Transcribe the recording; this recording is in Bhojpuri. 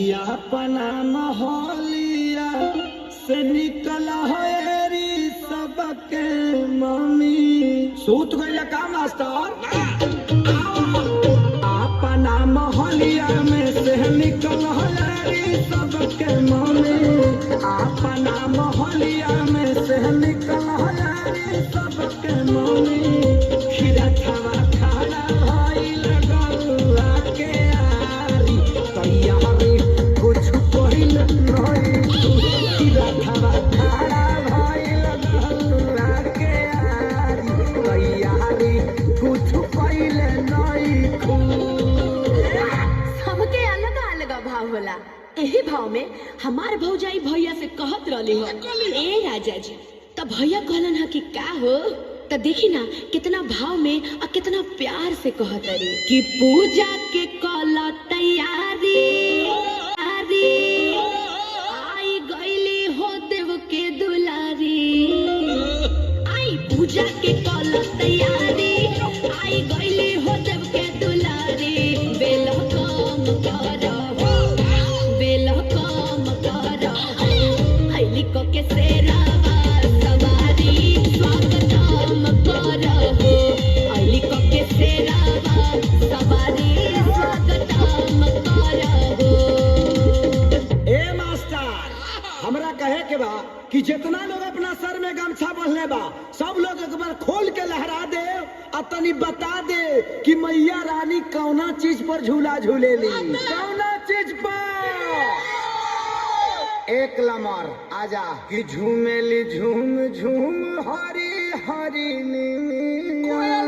अपना मोहलिया से निकल हेरी सबके मम्मी सूत गई का मास्टर अपना मोहलिया में से निकल हेरी सबके मम्मी अपना मोहलिया में से निकल हेरी सबके मम्मी खीरा खावा खाना भाई लगौआ के आरी तैयारी कुछ पहिल नहीं खीरा खावा खाना भाई लगौआ के आरी तैयारी कुछ पहिल नहीं सबके अलग अलग भाव होला। एही भाव में हमार भौजाई भैया से कहत रहली हो ए राजा जी तब भैया कहलन ह कि का हो त देखी ना कितना भाव में और कितना प्यार से कहत रही कि पूजा के कला तैयारी आई गईली हो देव के दुलारी आई पूजा के कला तैयारी आई गईली हो देव के दुलारी बेल काम करहो बेल काम करहो हईली को के सेरावा सवारी स्वागतम करहो हईली को के सेरावा सवारी स्वागतम करहो। ए मास्टर हमरा कहे के बा कि जितना लोग अपना सर में गमछा बंधले बा सब लोग एक बार खोल के लहरा दे और तनी बता दे कि मैया रानी कौना चीज पर झूला झूलेली कौना चीज पर एक लमर आजा कि झूमेली झूम झूम हरी हरी नीमिया